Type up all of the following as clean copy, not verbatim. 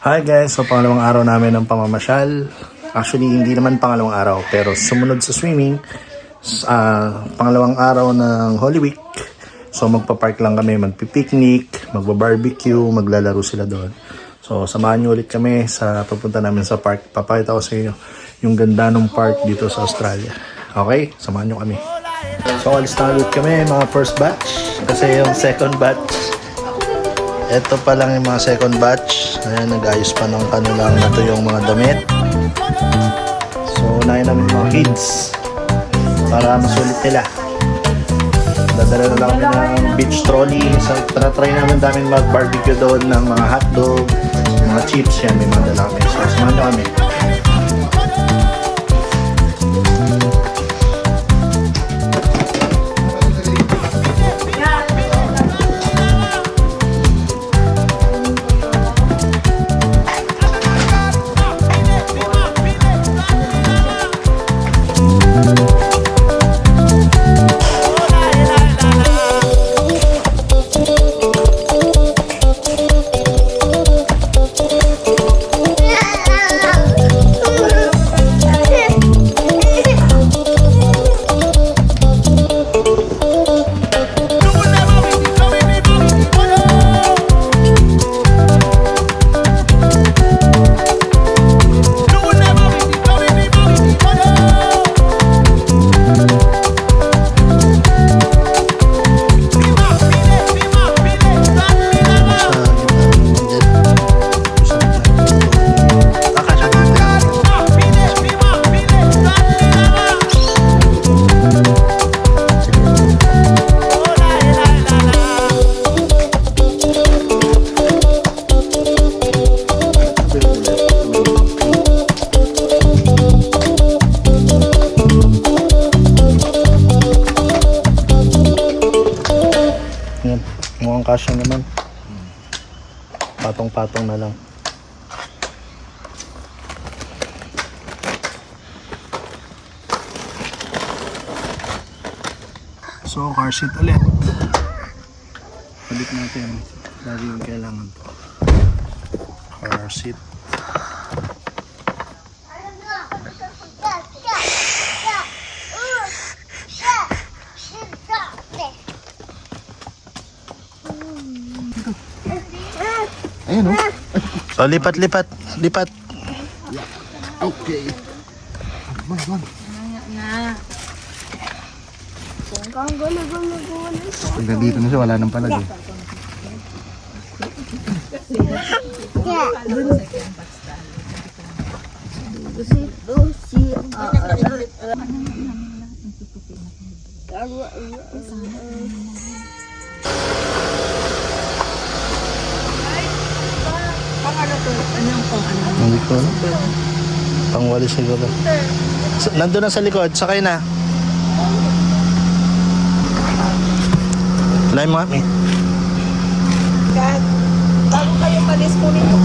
Hi guys, so pangalawang araw namin ng pamamasyal. Actually, hindi naman pangalawang araw, pero sumunod sa swimming, pangalawang araw ng Holy Week. So magpa-park lang kami, magpi-picnic, magba-barbecue, maglalaro sila doon. So samahan nyo ulit kami sa papunta namin sa park. Papakita ko sa inyo yung ganda ng park dito sa Australia. Okay, samahan nyo kami. So alis na ulit kami, mga first batch. Kasi yung second batch, ito pa lang yung mga second batch. Ayan, nag-ayos pa ng kanilang nato yung mga damit. So, unahin namin mga kids para masulit nila. Dadala na lang kami ng beach trolley. So, try namin mag-barbecue doon ng mga hotdog, mga chips. Yan, may mga dala kami. So, samahan nyo kami. Mukhang kasya naman. Patong-patong na lang. So, car seat ulit. Balik natin. Lagi yung kailangan. Car seat. Ayan o. So, lipat. Okay. Man. Pag nandito na siya, wala nang palag eh. Hindi ko alam. Pangwalis siguro. Nandun na sa likod, sakay na. Lime mo kami. Kahit bago kayo malis po nito.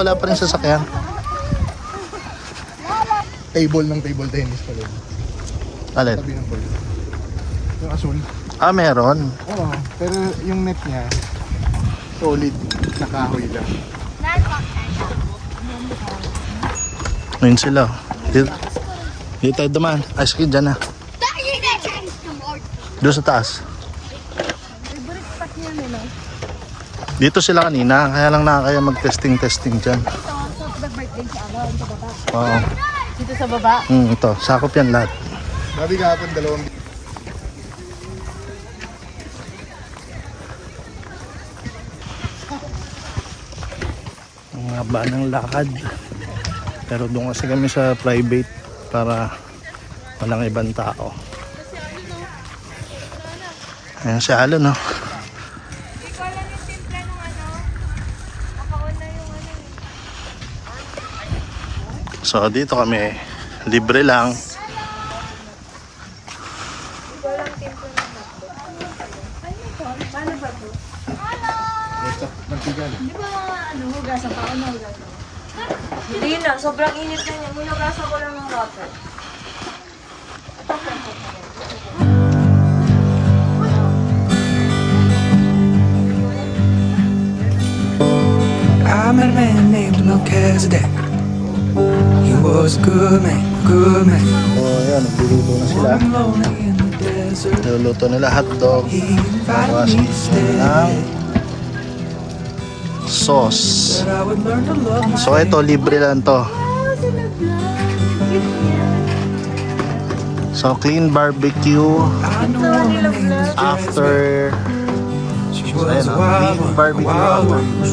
wala pa rin sasakyan. Table ng table tennis pala. Alin? Tabi ng board. Yung asul. Ah, meron. Oo, pero yung net niya, solid, nakahoy lang. Ayun sila. Dito tayo dumaan. Ay, sige, dyan na. Doon sa taas. Dito sila kanina, kaya lang nakakaya mag-testing-testing dyan. Oo. Dito sa baba. Ito, sakop yan lahat. Sabi kahapon, dalawang Ang haba ng lakad. Pero doon kasi kami sa private para walang ibang tao. Ayan si Alon, no? So dito kami, libre lang. Hindi na, sobrang init na niya. Hinugasan ko lang ng water. I met a man named Melchizedek. He was a good man, good man. So ayan, nagluluto na sila. Lonely in the desert. Niluluto nila hotdog. He invited Tapos me to stay. ng sauce. Said I would learn to love my So ito, libre lang to. So clean barbecue I know her name was after She so, was ayan, a wild clean one, barbecue wild after. one.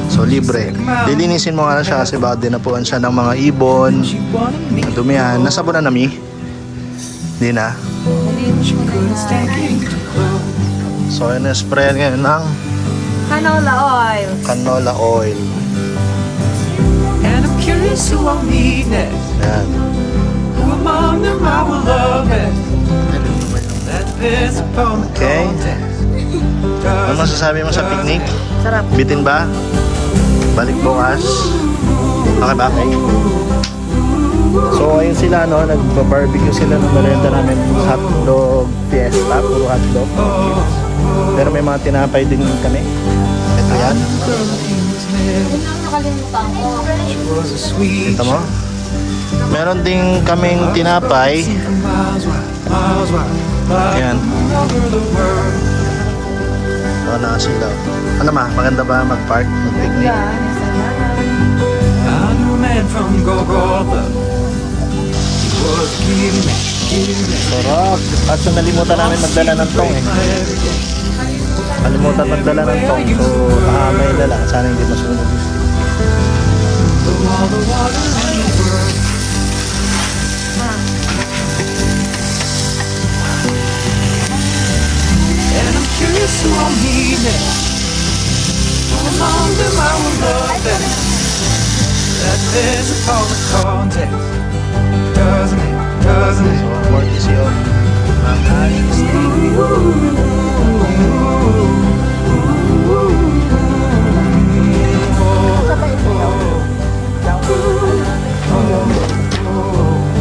So libre. Lilinisin mo nga na siya kasi baka dinapuan siya ng mga ibon. She wanted me. Dumihan. Nasabunan na mi? Hindi na. She couldn't stand getting too close. So yun, spray ngayon ng Canola oil. canola oil. And I'm curious who I'll meet next. Ayan. Who among them I will love best. That depends upon the Okay. context. Ano masasabi mo sa picnic? Sarap. Bitin ba? Balik bukas? Okay ba? Okay. So ayun sila, no? Nagba-barbecue sila ng merienda namin. Hotdog fiesta, puro hotdog. Pero may mga tinapay din kami. Ito yan. Nakalimutan ko. She was a sweet Ito mo. Meron din kaming tinapay. miles wide, Ayan. over the world. So nakasilaw. Ano ma? Maganda ba mag-park? Mag-picnic? I knew a man from Golgotha. He was a kitty man. Sarap. At so nalimutan namin magdala ng tong eh. Kalimutan magdala ng tong. So may dala. Sana hindi masunog. Though all the water in the world. And I'm curious who I'll meet next. Who among them I will love best. That depends upon the context. Doesn't it? Doesn't it? So more easy on.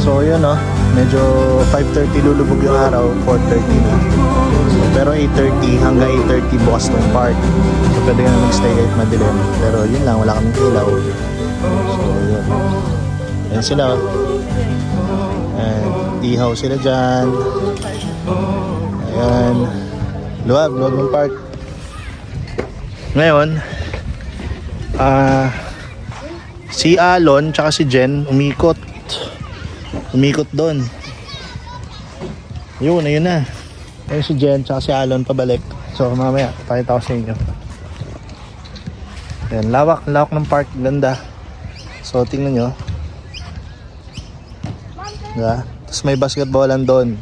So yun, no? Medyo 5:30 lulubog yung araw, 4:30 na. So, pero 8:30 hanggang 8:30 bukas tong park. So pwede ka na mag-stay kahit madilim. Pero yun lang, wala kaming ilaw. So yun. Ayan sila. And ihaw sila dyan. Ayan. Luwag ng park. Ngayon, si Alon tsaka si Jen umikot doon. Ayun na. Ayun si Jen tsaka si Alon pabalik. So mamaya pakita ko sa inyo. Ayan, lawak ng park, ganda. So tingnan nyo. Diba? Tapos may basketballan doon.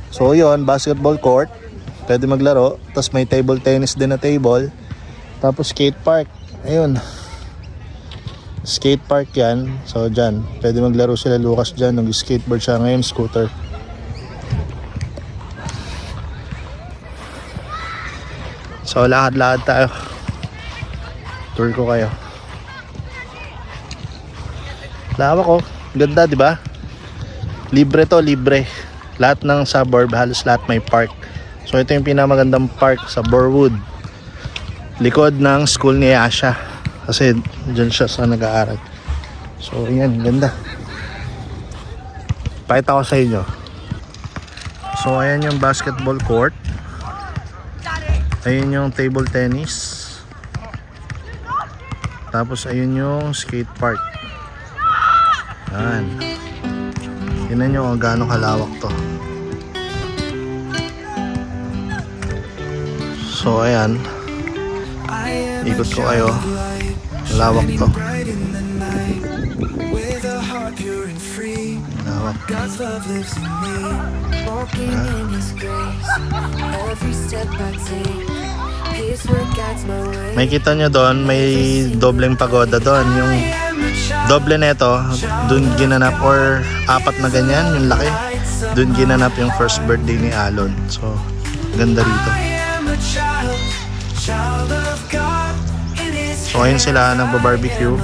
So yun, basketball court, pwede maglaro. Tapos may table tennis din na table. Tapos skate park. Ayun, skate park yan. So dyan, pwede maglaro sila Lucas dyan. Nag-skateboard siya ngayon, scooter. So lakad-lakad tayo. Tour ko kayo. Lawak oh. Ganda, di ba? Libre to, libre. Lahat ng suburb, halos lahat may park. So ito yung pinamagandang park sa Borwood. Likod ng school ni Asha. Kasi dyan siya sa nag-aaral. So yan, ganda. Pakita ko sa inyo. So ayan yung basketball court. Ayun yung table tennis. Tapos ayun yung skate park. Yan. Tingnan nyo kung gaano kalawak to. So ayan. Ikot ko kayo. Lawak to. Lawak. God's love lives in me. Walking in His grace, every step I take, His word guides my way. May kita nyo doon, may dobleng pagoda doon. Yung doble neto, doon ginanap, or apat na ganyan, yung laki. Doon ginanap yung first birthday ni Alon. So, ganda rito. So, ayun sila, nagba-barbecue.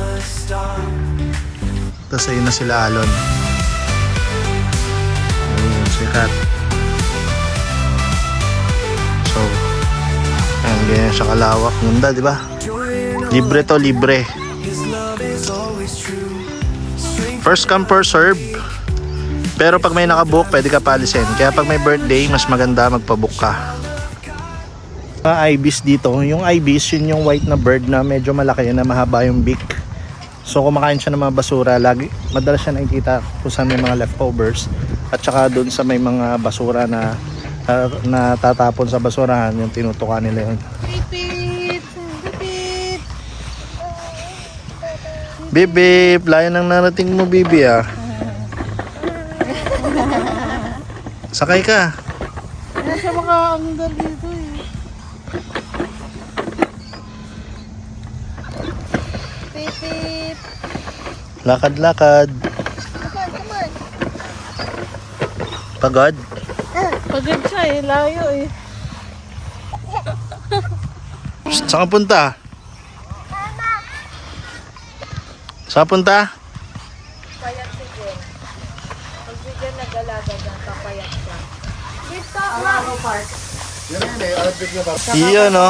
Tapos ayun na sila Alon. Ayun, sikat. So, ayun, ganyan siya kalawak. Ganda, di ba? Libre to, libre. First come, first serve. Pero pag may nakabook, pwede ka palisin. Kaya pag may birthday, mas maganda magpabook ka. Ibis dito. Yung ibis, yun yung white na bird na medyo malaki na mahaba yung beak. So kumakain siya ng mga basura. Madalas siya nakikita kung saan may mga leftovers. At saka dun sa may mga basura na natatapon sa basurahan, yung tinutukan nila yun. Pipit! Pipit! Bibi, layo nang narating mo, Bibi ah. Sakay ka. Ano siya makaanggal dito eh? Pipit! Lakad-lakad. Come on! Pagod? Pagod siya eh, layo eh. Saan ka punta? Saan punta? Payat si Jen. Pag si Jen nag-alaga dyan, papayat siya. Dito, Alaro Park. Yan yun eh, alabig na ba? Iyon no.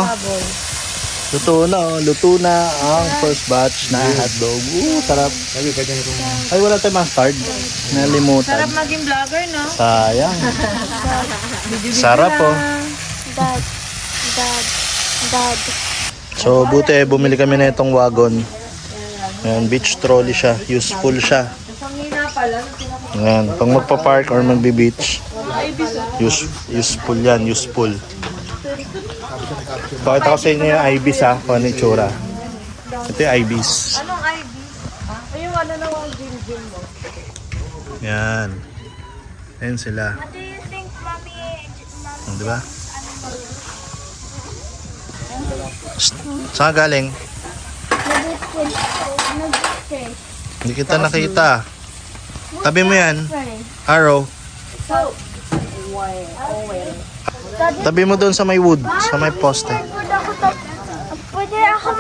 Luto na oh. Luto na ang first batch na hotdog. Sarap. Sabi, pwede na itong... Ay, wala tayong mustard. Nalimutan. Sarap maging vlogger, no? Sayang. Sarap oh. Dad. So buti bumili kami na itong wagon. Ayan, beach trolley siya. Useful siya. Pangina pala. Ayan, pang magpa-park or magbe-beach. Useful yan, useful. Pakita ko sa inyo yung ibis ha, kung ano yung itsura. Ito yung ibis. Anong IV? Ay, yung ano na ang gym mo. Yan. Ayan sila. What do you think, Mommy? Oh, di ba? Saan ka galing? Hindi kita nakita. Tabi mo yan. Arrow. Tabi mo doon sa may wood, sa may poste. Pwede ako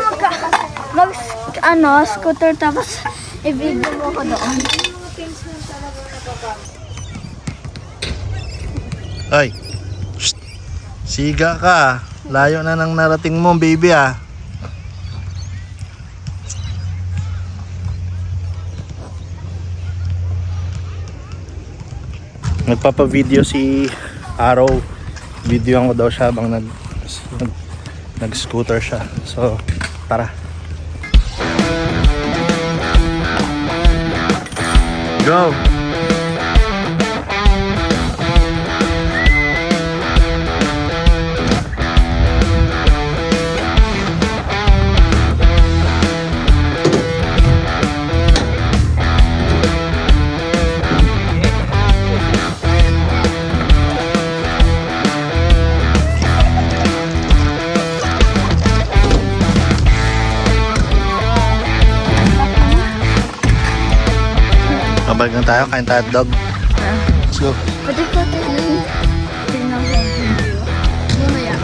scooter tapos i-video mo ko doon. Ay. Shh. Siga ka. Layo na nang narating mo, baby ah. Nagpapa-video si Araw. Videoan ko daw siya habang nag-scooter siya. So, tara. Go! Mabalik na tayo, kain tayo hotdog. Let's go. Pwede ko tingnan ko yung video. Mamaya.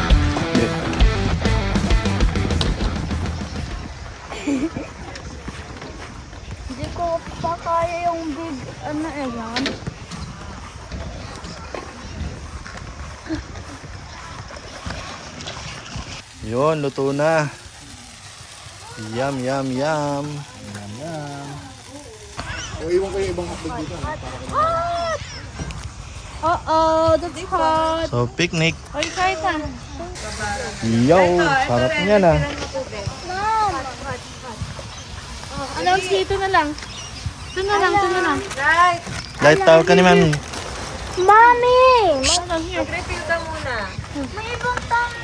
Hindi ko pa kaya yung big, ano eh, yan. Yun, luto na. Yum, yum, yum. O, iwan ko yung ibang hotdog dito. Hot! Uh-oh, that's hot. So, picnic. Oy, try ta. Yo, sarap niya na. Mom! Ano, dito na lang. Ito na lang, ito na lang. Right. Light tawag ka ni Mami. Mami! Mag-refill ka muna. May ibang tang.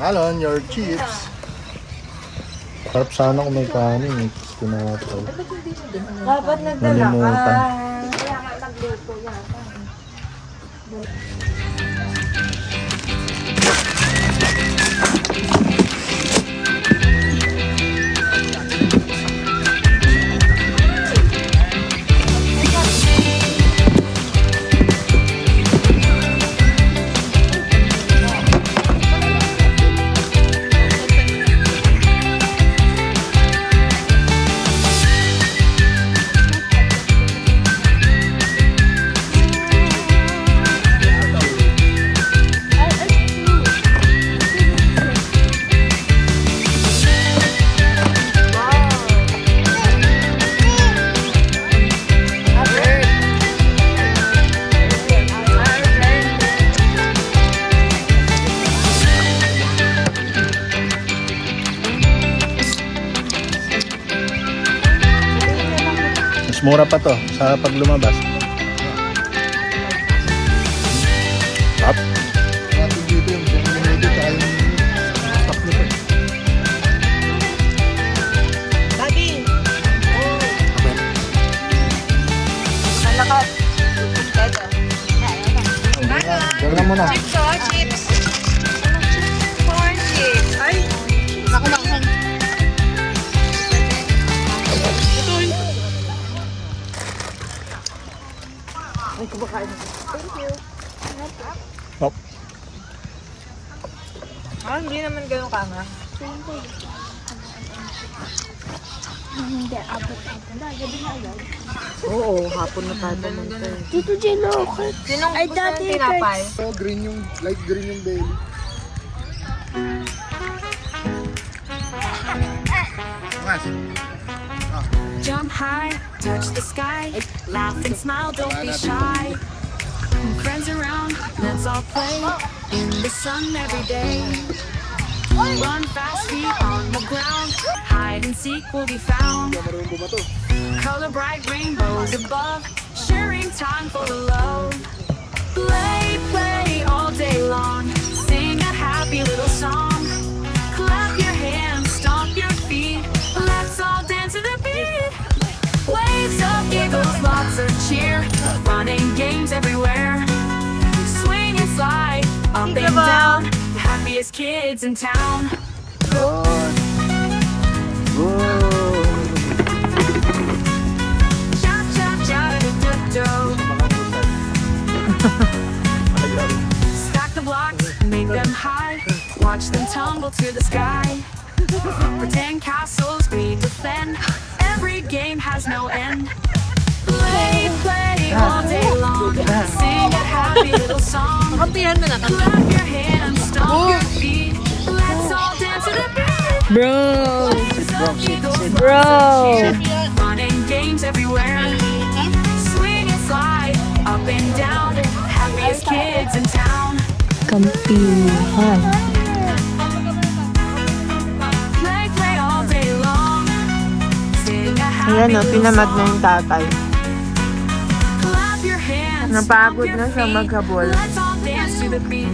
Alon, your chips. Sarap sana kung may kanin. Tinato. Dapat nagdala ka. Nalimutan. Kaya nga nagluto yata. Mas mura pa to sa pag lumabas. Up. Natin dito yung minuto tsaka yung stock nito. Daddy! Nalakas. Dada. Gawin na muna. Chips oh, chips. Corn chips. Ay! Up. Ah, hindi naman ganun ka nga. Hindi, abot-abot na. Gabi na agad. Oo, hapon na tayo pumunta. Dito, Jello. Sinong Ay, gusto ng dati, tinapay? So, green yung, light green yung belly. Jump high, touch the sky, laugh and smile, don't be shy. Friends around, let's all play in the sun every day. Run fast, feet on the ground, hide and seek will be found. Marunong bumato. Color bright rainbows above, sharing time for the love. Play, play all day long, sing a happy little song. Clap your hands, stomp your feet, let's all dance to the beat. Waves of giggles, lots of cheer, fun and games everywhere. Swing and slide, up and down, happiest kids in town. Cha cha cha do do do. Stack the blocks, make them high, watch them tumble to the sky. Pretend castles we defend, every game has no end. Play, play all day long, sing a happy little song. Clap your hands, stomp your feet, let's all dance to the beat. Bro, fun and games everywhere. Swing and slide, up and down, happiest kids in town. Play, play all day long, sing a happy Ayan o, little pinamad na song. yung tatay. Clap your hands, Napagod stomp na your siya feet, maghabol. let's all dance to the beat.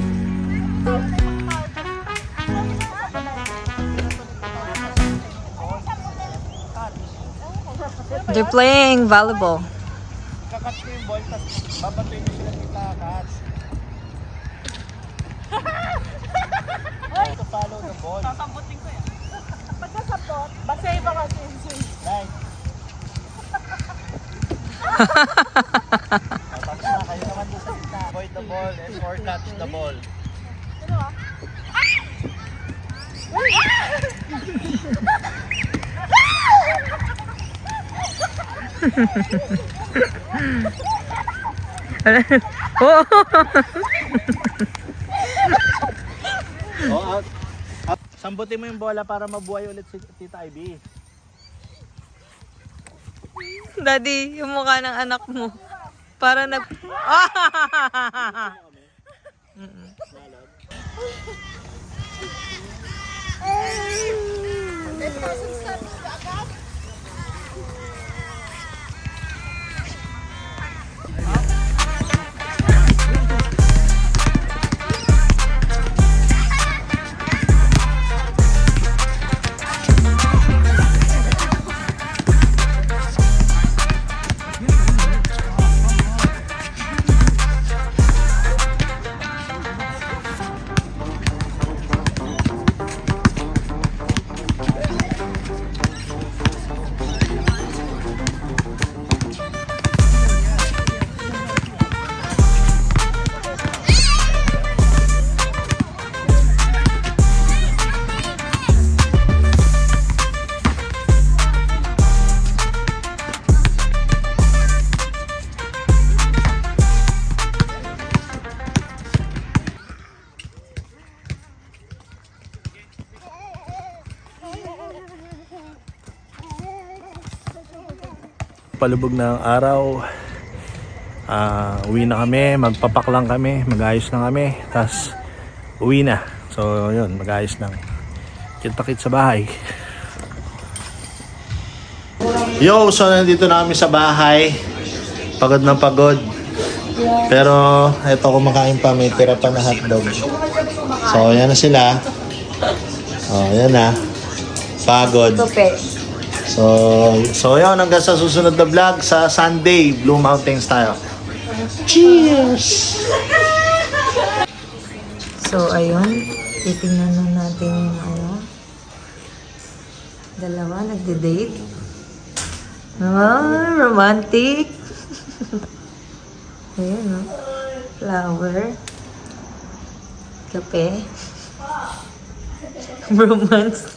They're playing volleyball. Kakatch ko yung ball, tapos babatuin mo sila ng kakatch. To follow the ball. Sasambutin ko yan. Pagkasabot, basta iba kasi yung swing. Right. Tapos na, kayo naman doon sa gitna. Avoid the ball and or catch the ball. Oh! Oh, out. Sambutin mo yung bola para mabuhay ulit si Tita Ivy. Daddy, yung mukha ng anak mo. Para nag... Palubog ng araw. Uwi na kami, magpapak lang kami, mag-ayos na kami, tas uwi na. So yun, mag-ayos lang. Kita-kit sa bahay. Yo, so nandito na kami sa bahay. Pagod na pagod. Pero eto, kumakain pa, may tira pa na hotdog. So yan na sila. Oh, yan na. Pagod. So yun, hanggang sa susunod na vlog sa Sunday, Blue Mountains tayo. Cheers! So, ayun. Titingnan na natin yung dalawa, nagde-date. Romantic. Ayun, no? Flower. Kape. Romance.